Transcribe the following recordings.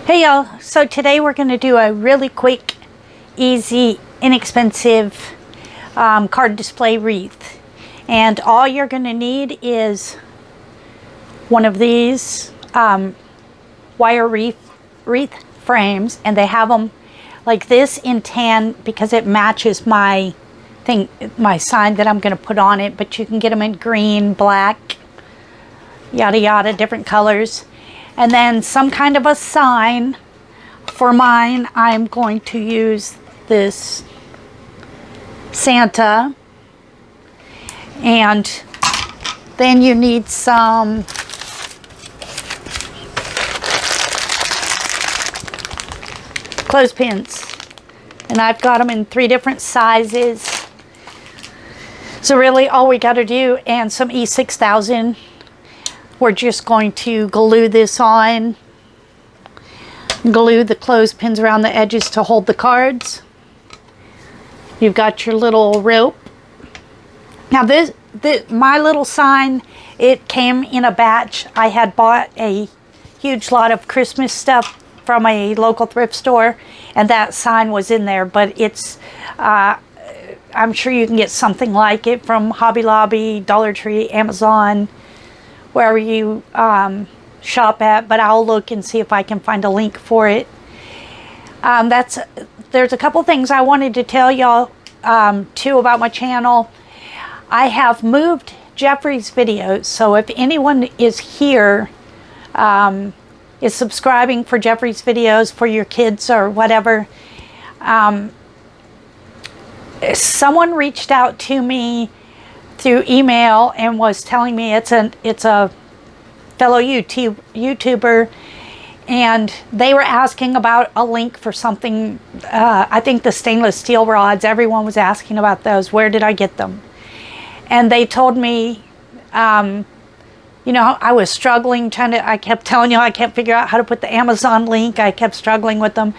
Hey y'all, so today we're going to do a really quick, easy, inexpensive card display wreath. And all you're going to need is one of these wire wreath frames, and they have them like this in tan because it matches my sign that I'm going to put on it, but you can get them in green, black, yada yada, different colors. And then some kind of a sign. For mine, I'm going to use this Santa. And then you need some clothespins. And I've got them in 3 different sizes. So really all we got to do, and some E6000. We're just going to glue this on, glue the clothespins around the edges to hold the cards. You've got your little rope. Now my little sign, it came in a batch. I had bought a huge lot of Christmas stuff from a local thrift store, and that sign was in there, but it's, I'm sure you can get something like it from Hobby Lobby, Dollar Tree, Amazon, wherever you shop at, but I'll look and see if I can find a link for it. There's a couple things I wanted to tell y'all too about my channel. I have moved Jeffrey's videos, so if anyone is here, is subscribing for Jeffrey's videos for your kids or whatever, someone reached out to me through email and was telling me it's a fellow YouTuber, and they were asking about a link for something. I think the stainless steel rods, everyone was asking about those. Where did I get them? And they told me, you know, I was struggling I kept telling you I can't figure out how to put the Amazon link. I kept struggling with them.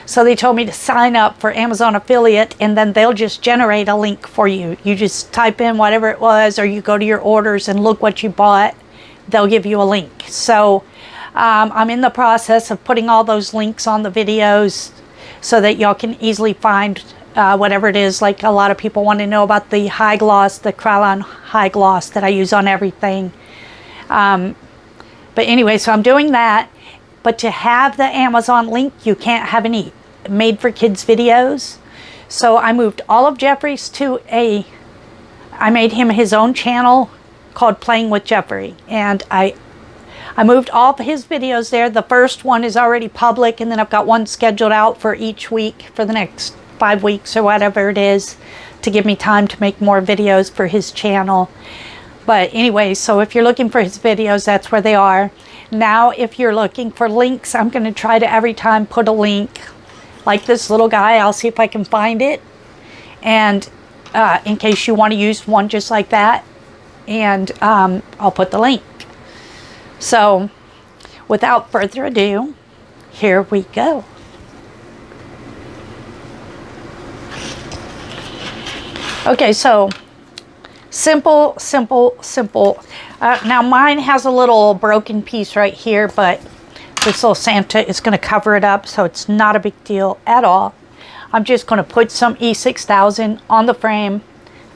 So they told me to sign up for Amazon affiliate, and then they'll just generate a link for you. You just type in whatever it was, or you go to your orders and look what you bought. They'll give you a link. So I'm in the process of putting all those links on the videos so that y'all can easily find whatever it is. Like, a lot of people want to know about the high gloss, the Krylon high gloss that I use on everything. But anyway, so I'm doing that. But to have the Amazon link, you can't have any made for kids videos. So I moved all of Jeffrey's to I made him his own channel called Playing with Jeffrey. And I moved all of his videos there. The first one is already public, and then I've got one scheduled out for each week for the next 5 weeks or whatever it is, to give me time to make more videos for his channel. But anyway, so if you're looking for his videos, that's where they are. Now, if you're looking for links, I'm going to try to every time put a link like this little guy. I'll see if I can find it. And in case you want to use one just like that. And I'll put the link. So without further ado, here we go. Okay, so simple. Now mine has a little broken piece right here, but this little Santa is going to cover it up, so it's not a big deal at all. I'm just going to put some E6000 on the frame,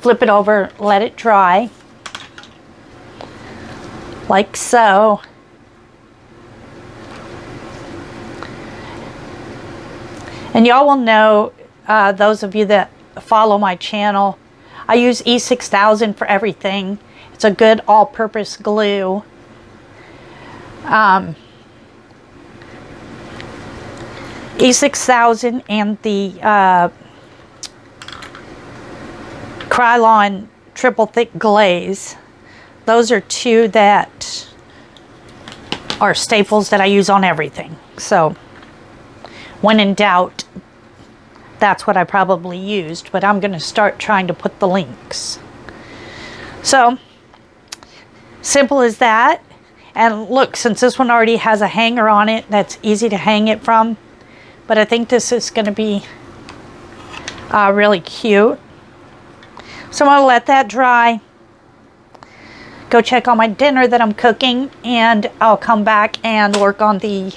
flip it over, let it dry, like so. And y'all will know, those of you that follow my channel, I use E6000 for everything. It's a good all-purpose glue. E6000 and the Krylon triple thick glaze. Those are 2 that are staples that I use on everything. So when in doubt, that's what I probably used, but I'm going to start trying to put the links. So simple as that. And look, since this one already has a hanger on it, that's easy to hang it from. But I think this is going to be really cute. So I'm going to let that dry. Go check on my dinner that I'm cooking, and I'll come back and work on the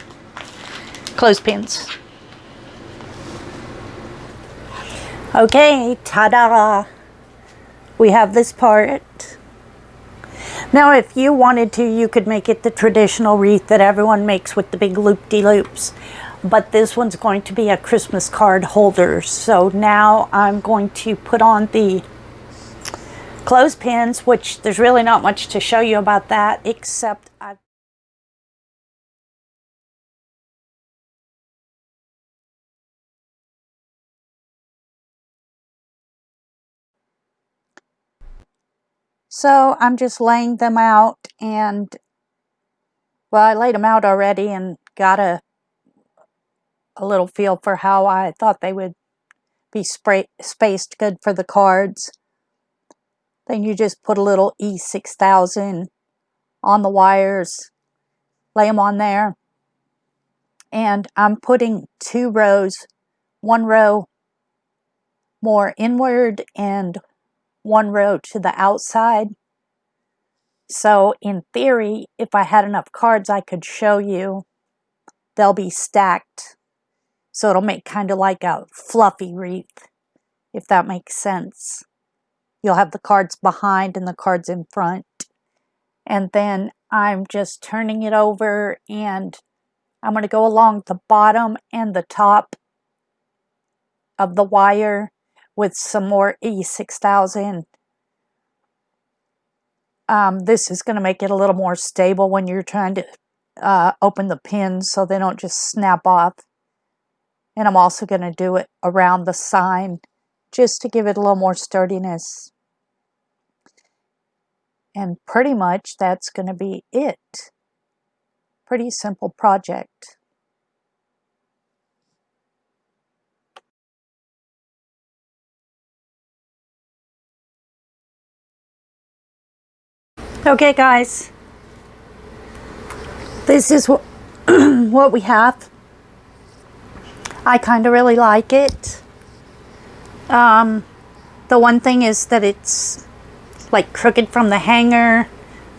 clothespins. Okay, ta-da! We have this part. Now, if you wanted to, you could make it the traditional wreath that everyone makes with the big loop-de-loops. But this one's going to be a Christmas card holder. So now I'm going to put on the clothespins, which there's really not much to show you about that, except so I'm just laying them out, and well, I laid them out already and got a little feel for how I thought they would be spaced good for the cards. Then you just put a little E6000 on the wires, lay them on there, and I'm putting 2 rows, 1 row more inward and 1 row to the outside. So in theory, if I had enough cards, I could show you. They'll be stacked, so it'll make kind of like a fluffy wreath, if that makes sense. You'll have the cards behind and the cards in front. And then I'm just turning it over, and I'm going to go along the bottom and the top of the wire with some more E6000. This is going to make it a little more stable when you're trying to open the pins so they don't just snap off. And I'm also going to do it around the sign just to give it a little more sturdiness. And pretty much that's going to be it. Pretty simple project. Okay guys, this is what we have. I kind of really like it. The one thing is that it's like crooked from the hanger,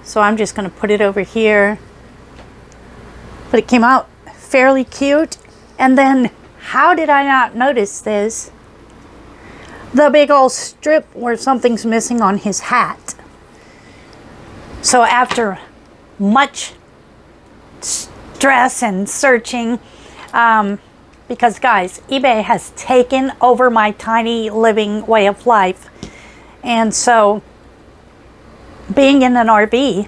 so I'm just going to put it over here. But it came out fairly cute. And then, how did I not notice this? The big old strip where something's missing on his hat. So after much stress and searching, because guys, eBay has taken over my tiny living way of life. And so being in an RV,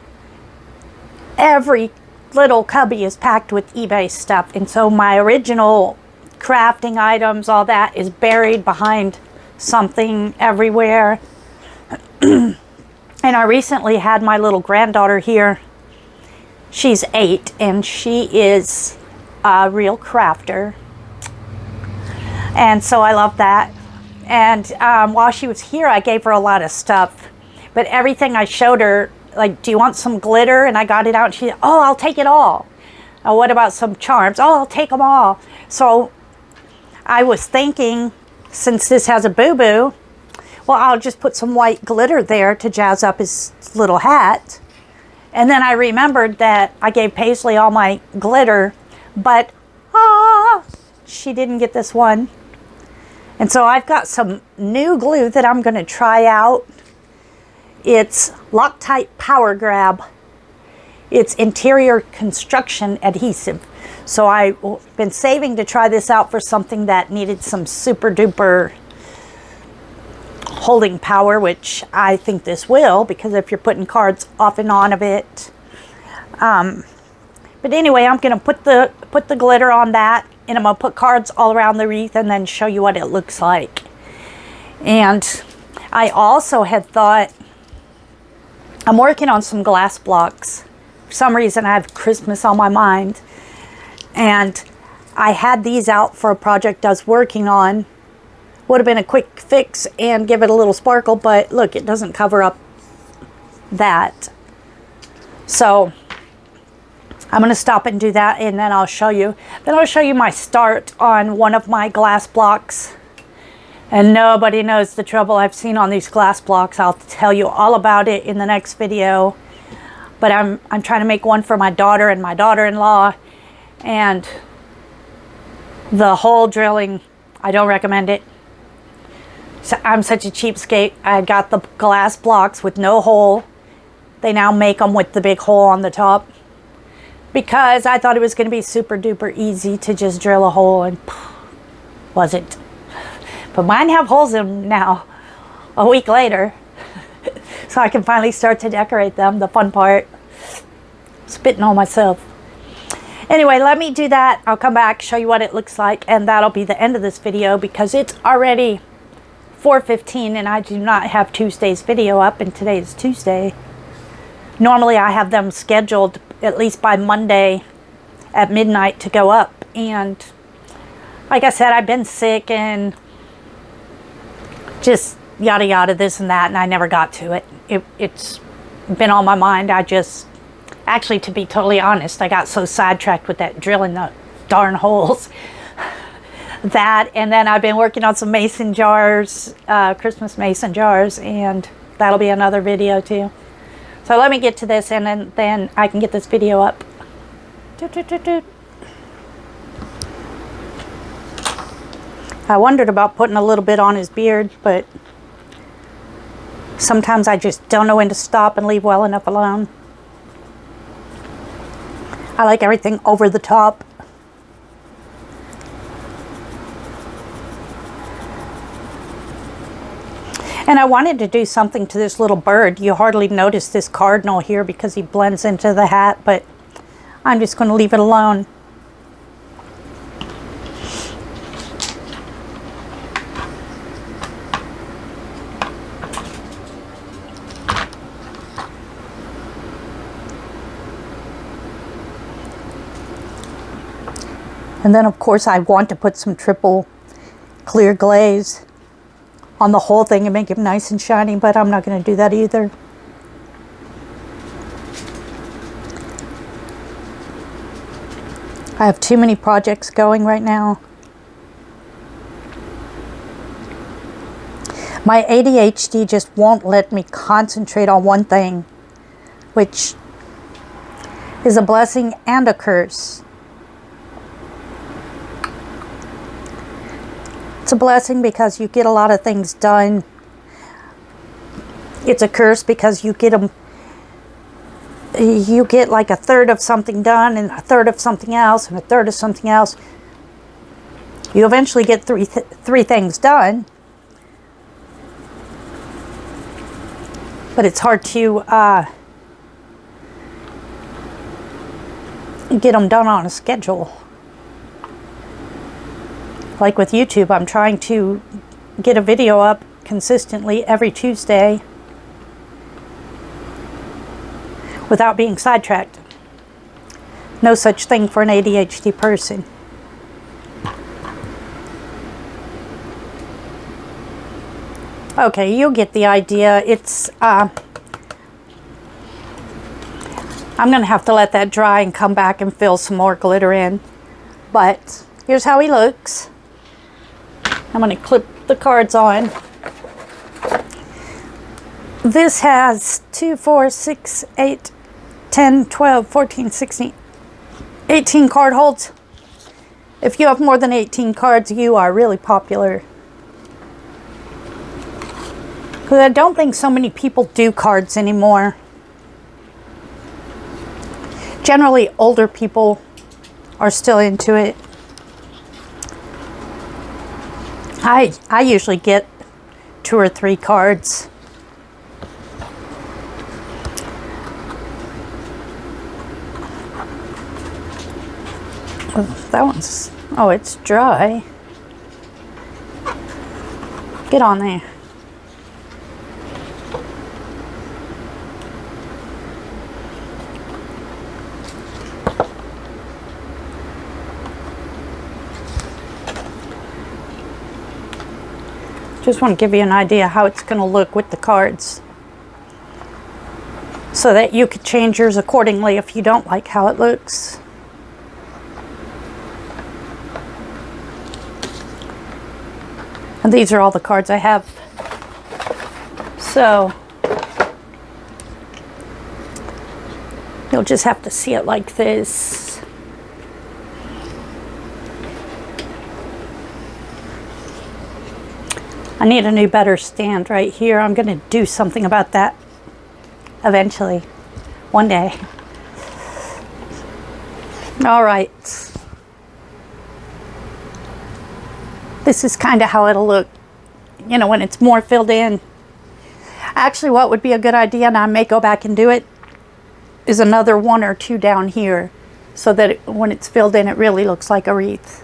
every little cubby is packed with eBay stuff. And so my original crafting items, all that is buried behind something everywhere. And I recently had my little granddaughter here. She's 8 and she is a real crafter. And so I love that. And while she was here, I gave her a lot of stuff. But everything I showed her, like, do you want some glitter? And I got it out and she said, oh, I'll take it all. What about some charms? Oh, I'll take them all. So I was thinking, since this has a boo-boo, well, I'll just put some white glitter there to jazz up his little hat. And then I remembered that I gave Paisley all my glitter, but she didn't get this one. And so I've got some new glue that I'm going to try out. It's Loctite Power Grab. It's interior construction adhesive. So I've been saving to try this out for something that needed some super duper holding power, which I think this will, because if you're putting cards off and on of it. But anyway, I'm going to put the glitter on that, and I'm going to put cards all around the wreath and then show you what it looks like. And I also had thought, I'm working on some glass blocks. For some reason, I have Christmas on my mind. And I had these out for a project I was working on. Would have been a quick fix and give it a little sparkle, but look, it doesn't cover up that. So I'm going to stop and do that, and then I'll show you. Then I'll show you my start on one of my glass blocks. And nobody knows the trouble I've seen on these glass blocks. I'll tell you all about it in the next video. But I'm trying to make one for my daughter and my daughter-in-law. And The hole drilling, I don't recommend it. So I'm such a cheapskate. I got the glass blocks with no hole. They now make them with the big hole on the top, because I thought it was going to be super duper easy to just drill a hole, and wasn't. But mine have holes in them now, a week later. So I can finally start to decorate them, the fun part. Spitting on myself. Anyway, let me do that. I'll come back, show you what it looks like, and that'll be the end of this video, because it's already 4:15 and I do not have Tuesday's video up, and today is Tuesday. Normally I have them scheduled at least by Monday at midnight to go up, and like I said, I've been sick and just yada yada, this and that, and I never got to it. It's been on my mind. Actually, to be totally honest, I got so sidetracked with that drilling the darn holes. That, and then I've been working on some mason jars, Christmas mason jars, and that'll be another video too. So let me get to this, and then I can get this video up. I wondered about putting a little bit on his beard, but sometimes I just don't know when to stop and leave well enough alone. I like everything over the top. And I wanted to do something to this little bird. You hardly notice this cardinal here because he blends into the hat, but I'm just going to leave it alone. And then of course I want to put some triple clear glaze on the whole thing and make it nice and shiny, but I'm not going to do that either. I have too many projects going right now. My ADHD just won't let me concentrate on one thing, which is a blessing and a curse. It's a blessing because you get a lot of things done. It's a curse because you get like a third of something done, and a third of something else, and a third of something else. You eventually get three things done, but it's hard to get them done on a schedule. Like with YouTube, I'm trying to get a video up consistently every Tuesday without being sidetracked. No such thing for an ADHD person. Okay, you'll get the idea. It's I'm gonna have to let that dry and come back and fill some more glitter in, but here's how he looks. I'm going to clip the cards on. This has 2, 4, 6, 8, 10, 12, 14, 16, 18 card holds. If you have more than 18 cards, you are really popular. Because I don't think so many people do cards anymore. Generally, older people are still into it. I usually get 2 or 3 cards. Well, that one's, oh, it's dry. Get on there. Just want to give you an idea how it's going to look with the cards, so that you could change yours accordingly if you don't like how it looks. And these are all the cards I have. So you'll just have to see it like this. I need a new better stand right here. I'm going to do something about that eventually, one day. All right. This is kind of how it'll look, you know, when it's more filled in. Actually, what would be a good idea, and I may go back and do it, is another 1 or 2 down here, so that when it's filled in, it really looks like a wreath.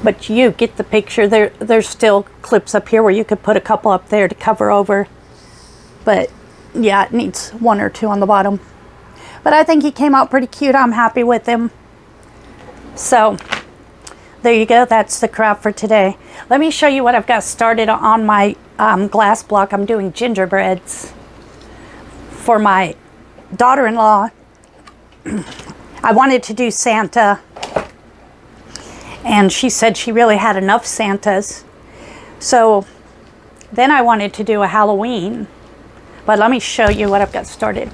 But you get the picture. There's still clips up here where you could put a couple up there to cover over. But yeah, it needs 1 or 2 on the bottom. But I think he came out pretty cute. I'm happy with him. So there you go. That's the craft for today. Let me show you what I've got started on my glass block. I'm doing gingerbreads for my daughter-in-law. I wanted to do Santa, and she said she really had enough Santas. So then I wanted to do a Halloween, but let me show you what I've got started.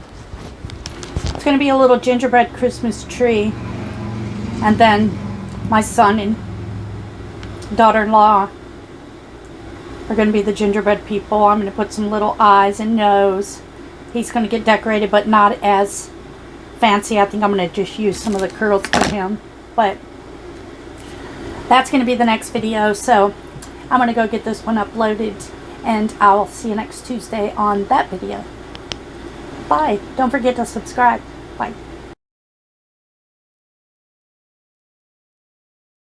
It's going to be a little gingerbread Christmas tree, and then my son and daughter-in-law are going to be the gingerbread people. I'm going to put some little eyes and nose. He's going to get decorated, but not as fancy. I think I'm going to just use some of the curls for him, but that's going to be the next video. So I'm going to go get this one uploaded, and I'll see you next Tuesday on that video. Bye. Don't forget to subscribe. Bye.